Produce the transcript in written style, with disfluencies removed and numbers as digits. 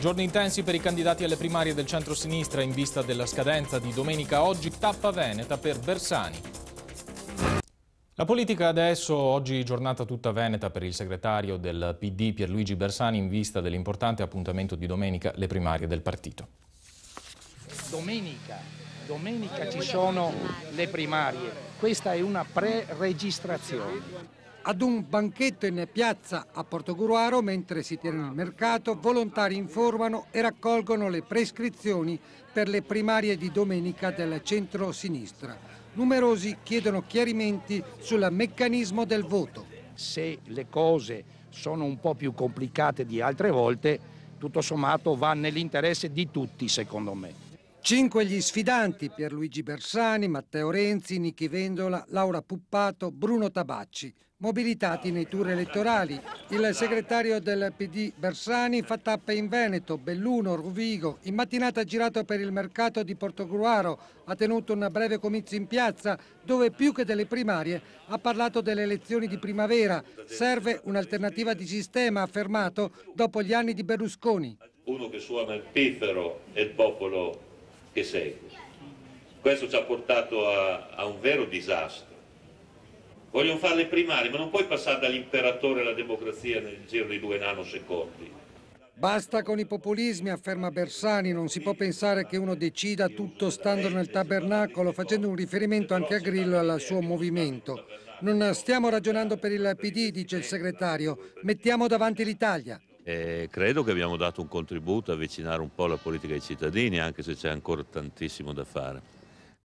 Giorni intensi per i candidati alle primarie del centro-sinistra in vista della scadenza di domenica. Oggi tappa veneta per Bersani. La politica adesso, oggi giornata tutta veneta per il segretario del PD Pierluigi Bersani in vista dell'importante appuntamento di domenica, le primarie del partito. Domenica ci sono le primarie, questa è una pre-registrazione. Ad un banchetto in piazza a Portogruaro, mentre si tiene il mercato, volontari informano e raccolgono le prescrizioni per le primarie di domenica del centro-sinistra. Numerosi chiedono chiarimenti sul meccanismo del voto. Se le cose sono un po' più complicate di altre volte, tutto sommato va nell'interesse di tutti, secondo me. 5 gli sfidanti: Pierluigi Bersani, Matteo Renzi, Nichi Vendola, Laura Puppato, Bruno Tabacci, mobilitati nei tour elettorali. Il segretario del PD Bersani fa tappe in Veneto, Belluno, Rovigo. In mattinata ha girato per il mercato di Portogruaro, ha tenuto un breve comizio in piazza dove più che delle primarie ha parlato delle elezioni di primavera. Serve un'alternativa di sistema, ha affermato, dopo gli anni di Berlusconi. Uno che suona il piffero e il popolo che segue. Questo ci ha portato a un vero disastro. Vogliono fare le primarie, ma non puoi passare dall'imperatore alla democrazia nel giro di 2 nanosecondi. Basta con i populismi, afferma Bersani, non si può pensare che uno decida tutto stando nel tabernacolo, facendo un riferimento anche a Grillo e al suo movimento. Non stiamo ragionando per il PD, dice il segretario, mettiamo davanti l'Italia. Credo che abbiamo dato un contributo a avvicinare un po' la politica ai cittadini, anche se c'è ancora tantissimo da fare.